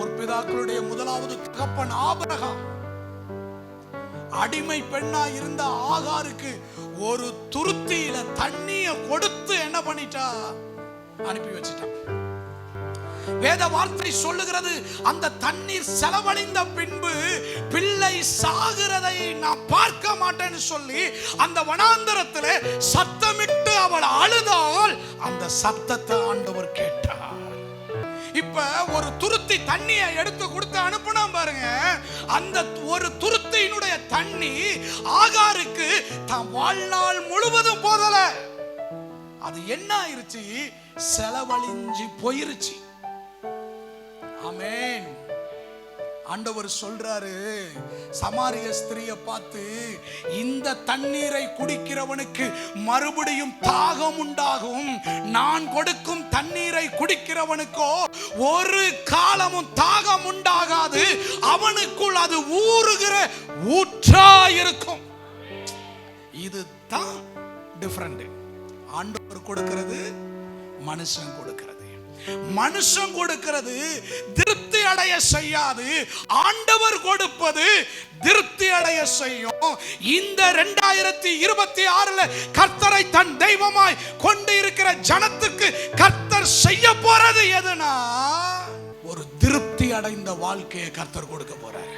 முற்பிதாக்களுடைய முதலாவது தகப்பன் ஆபிரகாம் அடிமை பெண்ணா இருந்த ஆகாருக்கு ஒரு துருத்தியில தண்ணிய கொடுத்து என்ன பண்ணிட்டா? அனுப்பி வச்சிட்டான். வேத வார்த்தை சொல்லுகிறது, அந்த தண்ணீர் செலவழிந்த பின்பு பிள்ளை சாகிறதை நான் பார்க்க மாட்டேன்னு சொல்லி அந்த வனாந்தரத்தில் சத்தமிட்டு அவள் அழுதால் அந்த சத்தத்தை ஆண்டவர் கேட்டார். இப்ப ஒரு துருத்தி தண்ணியை எடுத்து கொடுத்து அனுப்புனா பாருங்க, அந்த ஒரு துருத்தியினுடைய தண்ணி ஆகாருக்கு தான் வாழ்நாள் முழுவதும் போதல. அது என்ன ஆயிருச்சு? செலவழிஞ்சு போயிருச்சு. ஆமென். ஆண்டவர் சொல்றாரு சமாரிய ஸ்திரியை பார்த்து, இந்த தண்ணீரை குடிக்கிறவனுக்கு மறுபடியும் தாகம் உண்டாகும், நான் கொடுக்கும் தண்ணீரை குடிக்கிறவனுக்கோ ஒரு காலமும் தாகம் உண்டாகாது, அவனுக்குள் அது ஊறுகிற ஊற்றா இருக்கும். இதுதான் டிஃபரண்ட். ஆண்டவர் கொடுக்கிறது, மனுஷன் கொடுக்கிறது. மனுஷன் கொடுக்கிறது திருப்தி அடைய செய்யாது, ஆண்டவர் கொடுப்பது திருப்தி அடைய செய்யும். இந்த 2026 கர்த்தரை தன் தெய்வமாய் கொண்டு இருக்கிற ஜனத்துக்கு கர்த்தர் செய்ய போறது எதுனா, ஒரு திருப்தி அடைந்த வாழ்க்கையை கர்த்தர் கொடுக்க போறார்.